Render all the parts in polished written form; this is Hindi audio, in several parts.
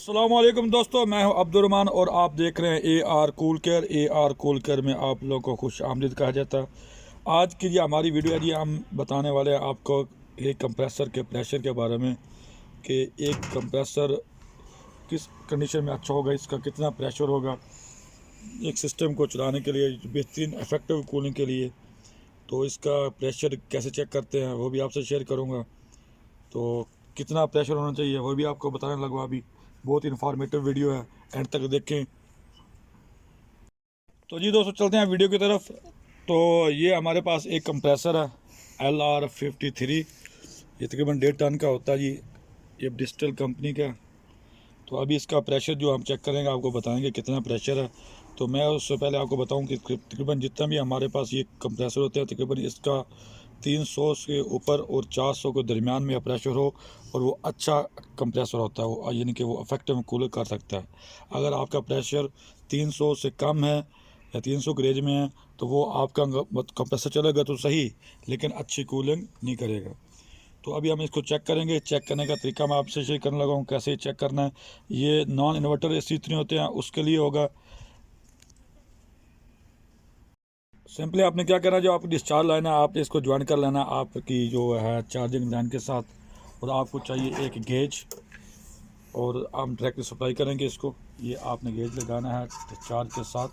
अस्सलाम वालेकुम दोस्तों, मैं हूं अब्दुर्रहमान और आप देख रहे हैं AR cool care. AR cool care में आप लोगों को खुश आमदीद कहा जाता है। आज की जो हमारी वीडियो है जी, हम बताने वाले हैं आपको एक कंप्रेसर के प्रेशर के बारे में कि एक कंप्रेसर किस कंडीशन में अच्छा होगा, इसका कितना प्रेशर होगा एक सिस्टम को चलाने के लिए, बेहतरीन इफेक्टिव कूलिंग के लिए। तो इसका प्रेशर कैसे चेक करते हैं वो भी आपसे शेयर करूँगा। तो कितना प्रेशर होना चाहिए वो भी आपको बताने लगा। अभी बहुत इन्फॉर्मेटिव वीडियो है, एंड तक देखें। तो जी दोस्तों, चलते हैं वीडियो की तरफ। तो ये हमारे पास एक कंप्रेसर है LR53, ये तकरीबन 1.5 टन का होता है जी, ये ब्रिस्टल कंपनी का। तो अभी इसका प्रेशर जो हम चेक करेंगे आपको बताएंगे कितना प्रेशर है। तो मैं उससे पहले आपको बताऊं कि तकरीबन जितना भी हमारे पास ये कंप्रेसर होते हैं, तकरीबन इसका 300 से ऊपर और 400 के दरमियान में प्रेशर हो और वो अच्छा कंप्रेसर होता है, वो यानी कि वो इफेक्टिव कूल कर सकता है। अगर आपका प्रेशर 300 से कम है या 300 के रेंज में है तो वो आपका कंप्रेसर चलेगा तो सही, लेकिन अच्छी कूलिंग नहीं करेगा। तो अभी हम इसको चेक करेंगे। चेक करने का तरीका मैं आपसे शेयर करने लगा हूँ कैसे चेक करना है। ये नॉन इन्वर्टर AC इतने होते हैं, उसके लिए होगा। सिंपली आपने क्या करना है, जो आपकी डिस्चार्ज लाइन है आपने इसको ज्वाइन कर लेना आपकी जो है चार्जिंग लाइन के साथ। और आपको चाहिए एक गेज, और हम डायरेक्टली सप्लाई करेंगे इसको। ये आपने गेज लगाना है डिस्चार्ज के साथ,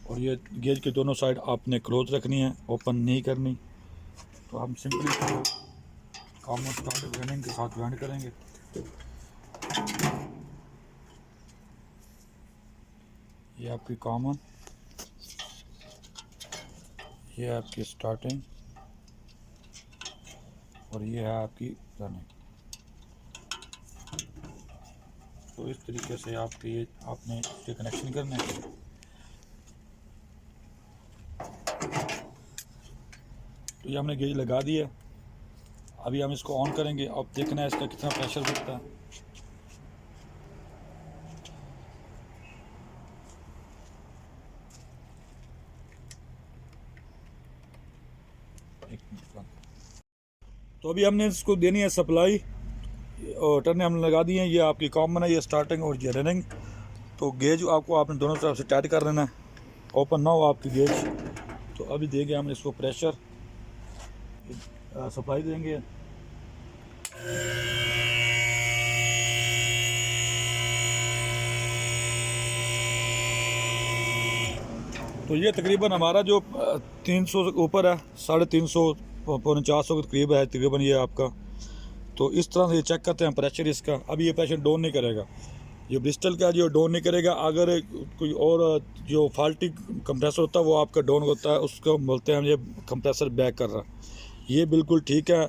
और ये गेज के दोनों साइड आपने क्लोज रखनी है, ओपन नहीं करनी। तो हम सिंपली कॉमन स्टार्ट रनिंग के साथ ज्वाइन करेंगे। ये आपकी कॉमन, ये आपकी स्टार्टिंग, और ये है आपकी रनिंग। तो इस तरीके से आपके ये आपने इसके कनेक्शन करने हैं। तो ये हमने गेज लगा दिया। अभी हम इसको ऑन करेंगे, अब देखना है इसका कितना प्रेशर दिखता है। तो अभी हमने इसको देनी है सप्लाई, और टर्न हमने लगा दी है। ये आपकी कॉमन है, ये स्टार्टिंग और ये रनिंग। तो गेज आपको आपने दोनों तरफ से टाइट कर लेना है, ओपन ना हो आपकी गेज। तो अभी देंगे हम इसको प्रेशर, सप्लाई देंगे। तो ये तकरीबन हमारा जो 300 से ऊपर है, 350 पौने 400 के करीब है तकरीबन ये आपका। तो इस तरह से ये चेक करते हैं प्रेशर इसका। अभी ये प्रेशर डाउन नहीं करेगा, ये ब्रिस्टल का जो डाउन नहीं करेगा। अगर कोई और जो फॉल्टी कंप्रेसर होता है वो आपका डाउन होता है, उसको बोलते हैं हम ये कंप्रेसर बैक कर रहा है। ये बिल्कुल ठीक है,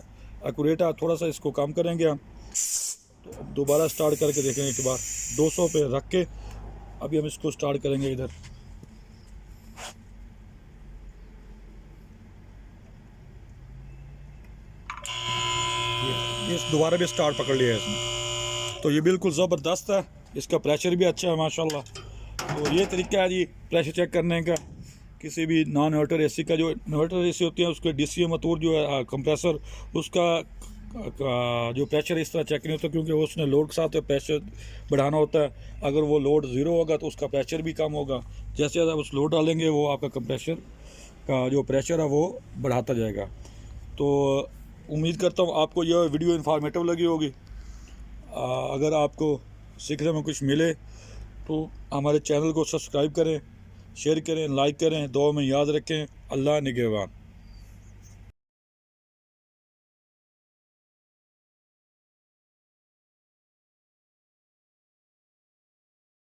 एक्यूरेट है। थोड़ा सा इसको कम करेंगे हम, तो दोबारा स्टार्ट करके देखेंगे एक बार 200 पे रख के। अभी हम इसको स्टार्ट करेंगे इधर। ये दोबारा भी स्टार्ट पकड़ लिया है इसने। तो ये बिल्कुल ज़बरदस्त है, इसका प्रेशर भी अच्छा है माशाल्लाह। तो ये तरीका है जी प्रेशर चेक करने का। किसी भी नॉन इन्वर्टर AC का, जो इन्वर्टर AC होती है उसके DCA मोटर जो है कंप्रेसर, उसका जो प्रेशर इस तरह चेक नहीं होता, क्योंकि उसने लोड के साथ प्रेशर बढ़ाना होता है। अगर वो लोड ज़ीरो होगा तो उसका प्रेशर भी कम होगा। जैसे जैसे आप उस लोड डालेंगे वो आपका कंप्रेसर का जो प्रेशर है वो बढ़ाता जाएगा। तो उम्मीद करता हूँ आपको यह वीडियो इन्फॉर्मेटिव लगी होगी। अगर आपको सीखने में कुछ मिले तो हमारे चैनल को सब्सक्राइब करें, शेयर करें, लाइक करें, दुआ में याद रखें। अल्लाह निगहबान।